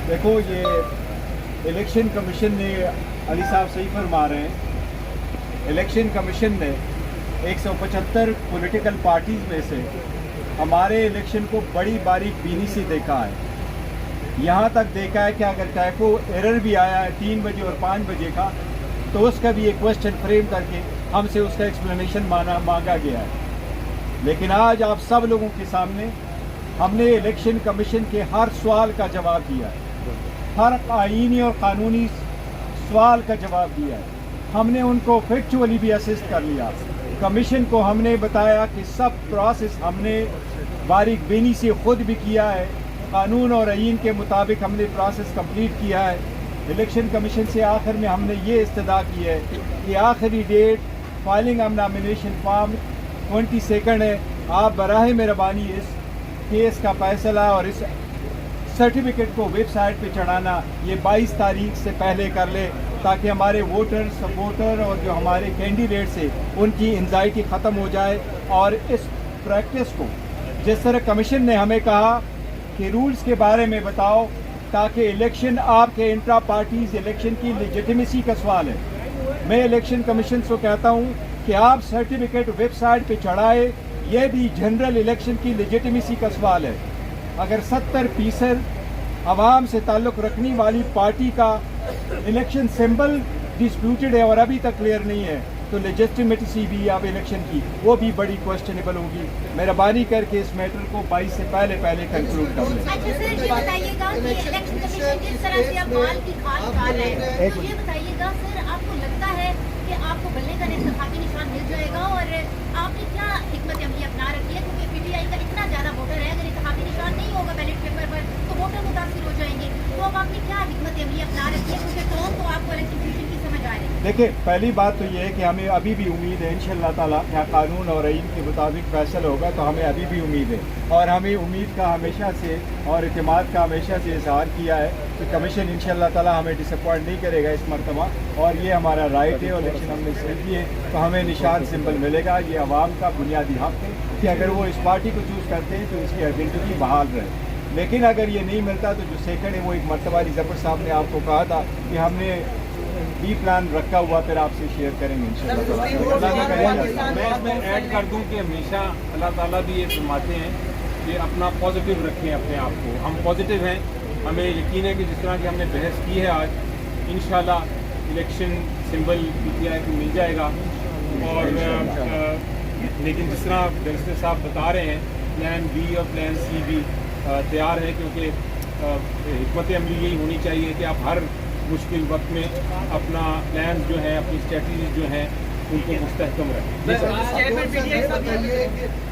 देखो ये election commission ने अली साहब सही फरमा रहे हैं। इलेक्शन कमीशन ने 175 पॉलिटिकल पार्टीज़ में से हमारे इलेक्शन को बड़ी बारीक बीनी से देखा है। यहाँ तक देखा है कि अगर टैको एरर भी आया है 3 बजे और 5 बजे का, तो उसका भी एक क्वेश्चन फ्रेम करके हमसे उसका एक्सप्लेनेशन मांगा गया है। लेकिन आज आप सब लोगों के सामने हमने इलेक्शन कमीशन के हर सवाल का जवाब दिया है, हर आईनी और कानूनी सवाल का जवाब दिया है। हमने उनको फैक्चुअली भी असिस्ट कर लिया। कमीशन को हमने बताया कि सब प्रोसेस हमने बारीक बीनी से खुद भी किया है, कानून और आईन के मुताबिक हमने प्रोसेस कंप्लीट किया है। इलेक्शन कमीशन से आखिर में हमने ये इस्तदा की है कि आखिरी date filing of nomination form 22 है। आप बराह मेहरबानी इस केस का फैसला और इस सर्टिफिकेट को वेबसाइट पे चढ़ाना ये 22 तारीख से पहले कर ले, ताकि हमारे वोटर सपोर्टर और जो हमारे कैंडिडेट्स हैं उनकी एंजाइटी ख़त्म हो जाए। और इस प्रैक्टिस को जिस तरह कमीशन ने हमें कहा कि रूल्स के बारे में बताओ, ताकि इलेक्शन आपके इंट्रा पार्टीज इलेक्शन की लेजिटिमेसी का सवाल है। मैं इलेक्शन कमीशन को कहता हूँ कि आप सर्टिफिकेट वेबसाइट पे चढ़ाए, यह भी जनरल इलेक्शन की लेजिटिमेसी का सवाल है। अगर 70% आवाम से ताल्लुक़ रखने वाली पार्टी का इलेक्शन सिंबल डिस्प्यूटेड है और अभी तक क्लियर नहीं है, तो लेजिटिमेसी भी अब इलेक्शन की वो भी बड़ी क्वेश्चनेबल होगी। मेहरबानी करके इस मैटर को 22 से पहले कंक्लूड कर लें। अच्छा सर, ये बताइएगा कि इलेक्शन कमीशन जिस तरह से अब माल की खाल निकाल रहे हैं, तो ये बताइएगा सर, आपको लगता है कि आपको बल्ले का इंतखाबी निशान मिल जाएगा? और आपने क्या हिकमत अमली अपना रखी है? क्योंकि पीटीआई का इतना ज़्यादा वोटर है, अगर इंतखाबी निशान नहीं होगा बैलेट पेपर पर तो वोटर मुतासिर हो जाएंगे। तो अब आपने क्या हिकमत अमली अपना रखी है? क्योंकि टोन तो आपको इलेक्शन कमीशन की समझ आ रही है। देखिए, पहली बात तो ये है कि हमें अभी भी उम्मीद है इंशाअल्लाह ताला क्या कानून और आईन के मुताबिक फैसला होगा, तो हमें अभी भी उम्मीद है। और हमें उम्मीद का हमेशा से और इत्मीनान का हमेशा से इजहार किया है कि कमीशन इंशाअल्लाह ताला हमें डिसअपॉइंट नहीं करेगा इस मरतबा, और ये हमारा राइट है। और इलेक्शन हमने सही किए तो हमें निशान सिंबल मिलेगा। ये आवाम का बुनियादी हक है कि अगर वो इस पार्टी को चूज़ करते हैं तो इसकी आइडेंटिटी बहाल रहे। लेकिन अगर ये नहीं मिलता तो जो सेकंड है वो एक मरतबा जफर साहब ने आपको कहा था कि हमने बी प्लान रखा हुआ, फिर आपसे शेयर करेंगे इंशाअल्लाह। मैं इसमें ऐड कर दूं कि हमेशा अल्लाह ताला भी ये फरमाते हैं कि अपना पॉजिटिव रखें अपने आप को। हम पॉजिटिव हैं, हमें यकीन है कि जिस तरह की हमने बहस की है आज, इंशाल्लाह इलेक्शन सिंबल पीटीआई को मिल जाएगा। और लेकिन जिस तरह बैरिस्टर साहब बता रहे हैं, प्लान बी और प्लान सी भी तैयार है, क्योंकि हिकमत अमली यही होनी चाहिए कि आप हर मुश्किल वक्त में अपना प्लान जो है, अपनी स्ट्रेटजी जो है, उनको मुस्तहकम रखें।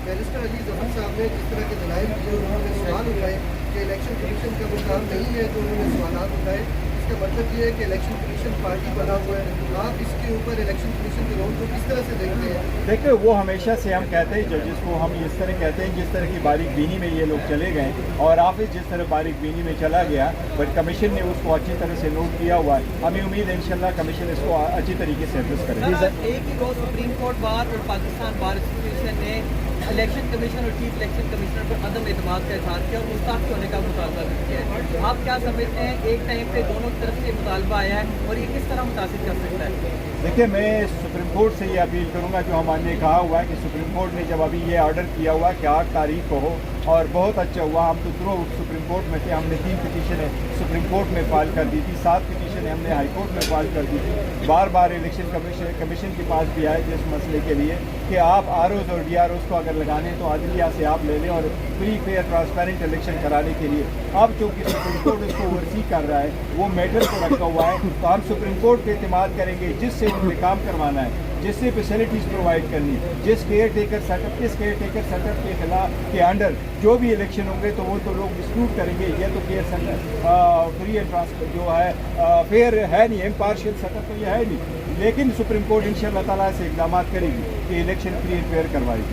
बैरिस्टर अली जफर साहब ने जिस तरह के दलाइल दिए, उन्होंने सवाल उठाए कि इलेक्शन कमीशन का कोई काम नहीं है, तो उन्होंने सवाल उठाए। इसका मतलब ये है कि इलेक्शन कमीशन पार्टी बना हुआ है। आप इसके ऊपर इलेक्शन कमीशन के रोल को किस तरह से देखते हैं? देखिए, वो हमेशा से हम कहते हैं, जजेस को हम इस तरह कहते हैं जिस तरह की बारीक बीनी में ये लोग चले गए, और ऑफिस जिस तरह बारीक बीनी में चला गया, बट कमीशन ने उसको अच्छी तरह से नोट किया हुआ है। हमें उम्मीद है इंशाल्लाह कमीशन इसको अच्छी तरीके से एड्रेस करेगा। एक ही रोज सुप्रीम कोर्ट बार और पाकिस्तान बार एसोसिएशन ने इलेक्शन कमीशन और चीफ इलेक्शन कमिश्नर पर अदम एतमाद का इजहार किया और मुस्ताफ होने का मुतालबा भी किया है। आप क्या समझते हैं, एक टाइम पे दोनों तरफ से मुतालबा आया है और ये किस तरह मुतासिर कर सकता है? देखिए, मैं सुप्रीम कोर्ट से ये अपील करूंगा, जो हमने कहा हुआ है कि सुप्रीम कोर्ट ने जब अभी ये ऑर्डर किया हुआ कि 8 तारीख को हो, और बहुत अच्छा हुआ। हम तो थ्रू सुप्रीम कोर्ट में थे, हमने 3 पिटीशनें सुप्रीम कोर्ट में फाइल कर दी थी, 7 पिटीशनें हमने हाई कोर्ट में फाइल कर दी थी। बार बार इलेक्शन कमीशन के पास भी आए इस मसले के लिए कि आप आरओज और डीआरओज को अगर लगाने तो अदलिया से आप ले लें, और फ्री फेयर ट्रांसपेरेंट इलेक्शन कराने के लिए। अब चूँकि सुप्रीम कोर्ट उसको ओवरसी कर रहा है, वो मैटर को रखा हुआ है, तो हम सुप्रीम कोर्ट पे एतमाद करेंगे जिससे उन्हें काम करवाना है, जिससे फैसिलिटीज़ प्रोवाइड करनी, जिस केयर टेकर सेटअप के खिलाफ के अंडर जो भी इलेक्शन होंगे तो वो तो लोग डिस्प्यूट करेंगे। ये तो care setup free and transparent जो है फेयर है नहीं, इम्पार्शियल सेटअप तो ये है नहीं। लेकिन सुप्रीम कोर्ट इंशाअल्लाह ताला से इक़दाम करेगी कि इलेक्शन फ्री एंड फेयर करवाएगी।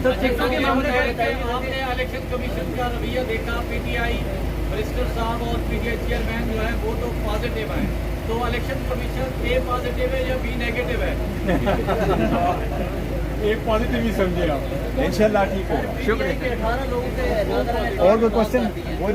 आपने इलेक्शन कमीशन का रवैया देखा, पीटीआई बैरिस्टर साहब और पीटीआई चेयरमैन जो है वो तो पॉजिटिव है, तो इलेक्शन कमीशन ए पॉजिटिव है या बी नेगेटिव है? एक पॉजिटिव ही समझे आप। इंशाल्लाह ठीक होगा। शुक्रिया। 18 लोगों से नादरा ने और कोई क्वेश्चन? वो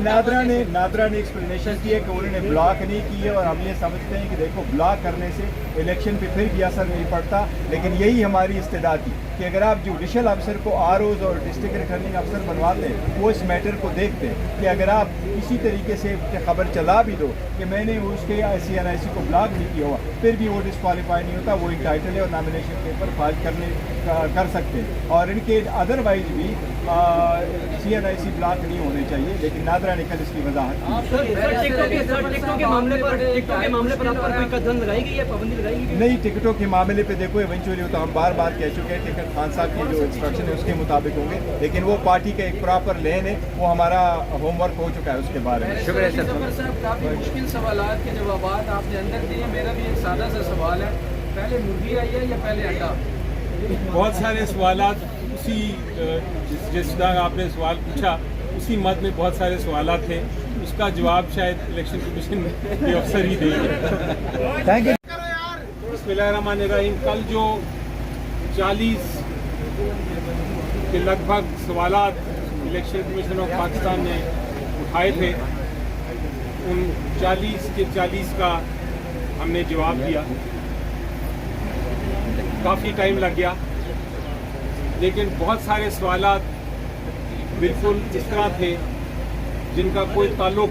नादरा ने एक्सप्लेनेशन की है कि उन्होंने ब्लॉक नहीं की है, और हम ये समझते हैं कि देखो ब्लॉक करने से इलेक्शन पे फिर भी असर नहीं पड़ता, लेकिन यही हमारी इस्तेदा थी कि अगर आप जुडिशल अफसर को ROs और डिस्ट्रिक्ट रिटर्निंग अफसर बनवाते हैं, वो इस मैटर को देखते हैं कि अगर आप किसी तरीके से खबर चला भी दो कि मैंने उसके ICNIC को ब्लॉक नहीं किया हुआ, फिर भी वो डिस्क्वालीफाई नहीं होता, वो इंटाइटल है और नॉमिनेशन पेपर फाइल कर सकते हैं। और इनके अदरवाइज भी CNIC ब्लॉक नहीं होने चाहिए, लेकिन नादरा ने कल इसकी वजाहत की। टिकटों के मामले पर आप पर कोई कदम लगाई गई है, पाबंदी लगाई गई है? नहीं, टिकटों के मामले पे देखो इवेंचुअली तो हम बार बार कह चुके हैं, टिकट खान साहब की जो इंस्ट्रक्शन है उसके मुताबिक होंगे, लेकिन वो पार्टी का एक प्रॉपर लेन है, वो हमारा होमवर्क हो चुका है उसके बारे में। शुक्रिया सर। जफर साहब, काफ़ी मुश्किल सवालात के जवाब आपने अंदर दिए। मेरा भी एक सादा सा सवाल है, पहले मुर्गी आई है या पहले अंडा? बहुत सारे सवालात उसी जिस तरह आपने सवाल पूछा उसी मद में बहुत सारे सवालात थे, उसका जवाब शायद इलेक्शन कमीशन के अफसर ही देंगे। Thank you. बिस्मिल्लाहिर्रहमानिर्रहीम। कल जो 40 के लगभग सवालात इलेक्शन कमीशन ऑफ पाकिस्तान ने उठाए थे, उन 40 के 40 का हमने जवाब दिया। काफ़ी टाइम लग गया, लेकिन बहुत सारे सवालात बिल्कुल इस तरह थे जिनका कोई ताल्लुक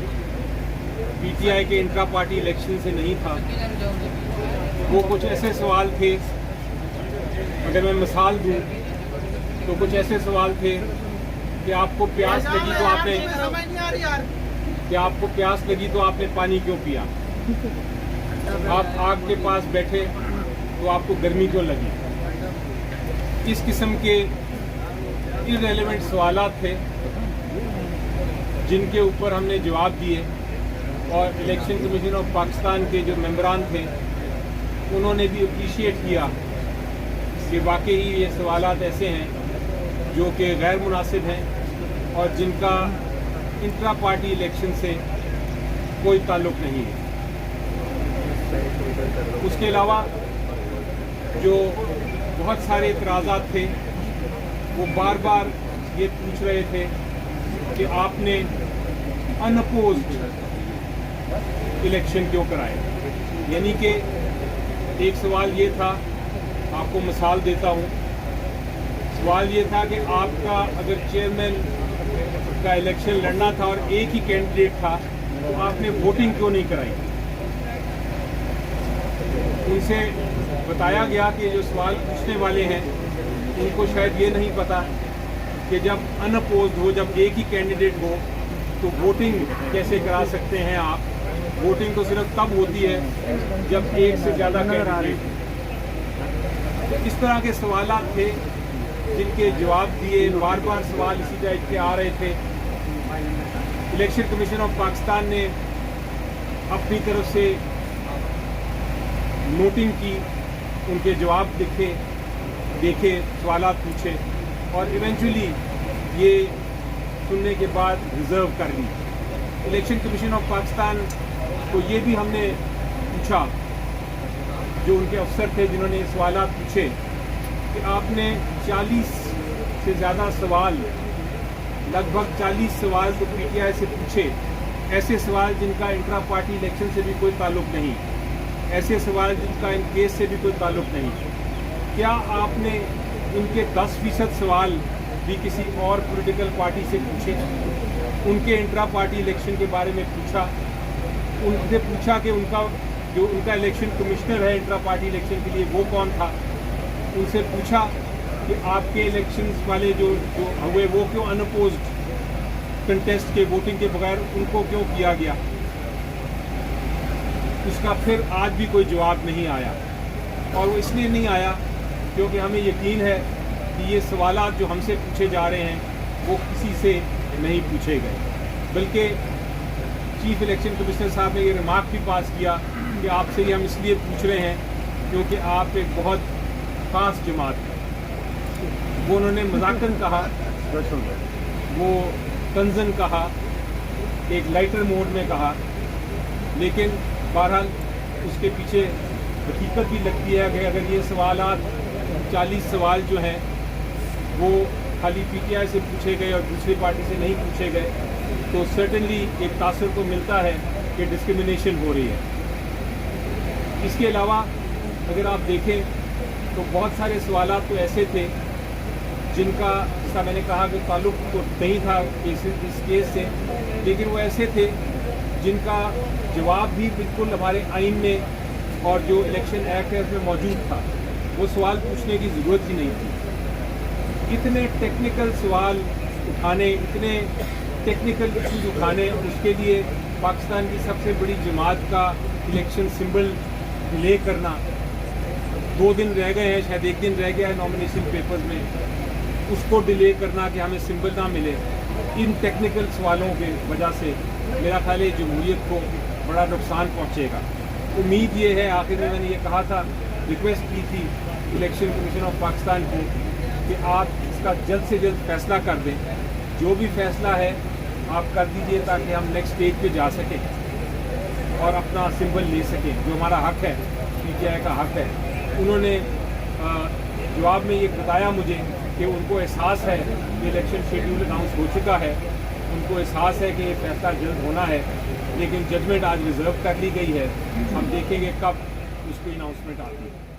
PTI के इंट्रा पार्टी इलेक्शन से नहीं था। वो कुछ ऐसे सवाल थे, अगर मैं मिसाल दूं तो कुछ ऐसे सवाल थे कि आपको प्यास लगी तो आपने पानी क्यों पिया? आप आग के पास बैठे तो आपको गर्मी क्यों लगी? इस किस्म के इररेलेवेंट सवालात थे जिनके ऊपर हमने जवाब दिए, और इलेक्शन कमीशन ऑफ पाकिस्तान के जो मेंबरान थे उन्होंने भी अप्रिशिएट किया कि वाकई ये सवालात ऐसे हैं जो कि गैर मुनासिब हैं और जिनका इंट्रा पार्टी इलेक्शन से कोई ताल्लुक़ नहीं है। उसके अलावा जो बहुत सारे इतराज़ात थे, वो बार बार ये पूछ रहे थे कि आपने अनअपोज्ड इलेक्शन क्यों कराए। यानी कि एक सवाल ये था, आपको मिसाल देता हूँ, सवाल ये था कि आपका अगर चेयरमैन का इलेक्शन लड़ना था और एक ही कैंडिडेट था तो आपने वोटिंग क्यों नहीं कराई। उनसे बताया गया कि जो सवाल पूछने वाले हैं उनको शायद ये नहीं पता कि जब अनअपोज्ड हो, जब एक ही कैंडिडेट हो तो वोटिंग कैसे करा सकते हैं आप। वोटिंग तो सिर्फ तब होती है जब एक से ज़्यादा कैंडिडेट। तो इस तरह के सवालात थे जिनके जवाब दिए। बार बार सवाल इसी टाइप के आ रहे थे। इलेक्शन कमीशन ऑफ पाकिस्तान ने अपनी तरफ से नोटिंग की, उनके जवाब देखे सवालात पूछे और इवेंचुअली ये सुनने के बाद रिज़र्व कर ली। इलेक्शन कमीशन ऑफ पाकिस्तान को ये भी हमने पूछा, जो उनके अफसर थे जिन्होंने सवालात पूछे, कि आपने 40 से ज़्यादा सवाल, लगभग 40 सवाल तो PTI से पूछे, ऐसे सवाल जिनका इंट्रा पार्टी इलेक्शन से भी कोई ताल्लुक़ नहीं, ऐसे सवाल जिनका इन केस से भी कोई ताल्लुक़ नहीं। क्या आपने इनके 10% सवाल भी किसी और पॉलिटिकल पार्टी से पूछे? उनके इंट्रा पार्टी इलेक्शन के बारे में पूछा, उनसे पूछा कि उनका इलेक्शन कमिश्नर है इंट्रा पार्टी इलेक्शन के लिए, वो कौन था? उनसे पूछा कि आपके इलेक्शंस वाले जो हुए वो क्यों अनअपोज्ड कंटेस्ट के वोटिंग के बगैर उनको क्यों किया गया? उसका फिर आज भी कोई जवाब नहीं आया, और वो इसलिए नहीं आया क्योंकि हमें यकीन है कि ये सवालात जो हमसे पूछे जा रहे हैं वो किसी से नहीं पूछे गए। बल्कि चीफ इलेक्शन कमिश्नर साहब ने ये रिमार्क भी पास किया कि आपसे ये हम इसलिए पूछ रहे हैं क्योंकि आप एक बहुत ख़ास जमात है। वो उन्होंने मजाकन कहा, वो तंजन कहा, एक लाइटर मोड में कहा, लेकिन बहरहाल उसके पीछे हकीकत भी लगती है कि अगर ये सवालात 40 सवाल जो हैं وہ खाली PTI से पूछे गए और दूसरी पार्टी से नहीं पूछे गए, तो सर्टेनली एक तासर तो मिलता है कि डिस्क्रिमिनेशन हो रही है। इसके अलावा अगर आप देखें तो बहुत सारे सवालात तो ऐसे थे जिनका, जैसा मैंने कहा कि ताल्लुक तो नहीं था इस केस से, लेकिन वो ऐसे थे जिनका जवाब भी बिल्कुल हमारे आइन में और जो इलेक्शन एक्ट है उसमें मौजूद था। वो सवाल पूछने की ज़रूरत ही नहीं थी। इतने टेक्निकल सवाल उठाने, इतने टेक्निकल इश्यूज उठाने, और उसके लिए पाकिस्तान की सबसे बड़ी जमात का इलेक्शन सिंबल डिले करना, 2 दिन रह गए हैं, शायद 1 दिन रह गया है नॉमिनेशन पेपर्स में, उसको डिले करना कि हमें सिंबल ना मिले, इन टेक्निकल सवालों की वजह से मेरा ख्याल है जमहूरियत को बड़ा नुकसान पहुँचेगा। उम्मीद ये है, आखिर में मैंने ये कहा था, रिक्वेस्ट की थी इलेक्शन कमीशन ऑफ पाकिस्तान को कि आप इसका जल्द से जल्द फैसला कर दें। जो भी फैसला है आप कर दीजिए ताकि हम नेक्स्ट स्टेज पे जा सकें और अपना सिंबल ले सकें, जो हमारा हक है, PTI का हक है। उन्होंने जवाब में ये बताया मुझे कि उनको एहसास है कि इलेक्शन शेड्यूल अनाउंस हो चुका है, उनको एहसास है कि ये फैसला जल्द होना है, लेकिन जजमेंट आज रिजर्व कर ली गई है। हम देखेंगे कब उसकी अनाउंसमेंट आती है।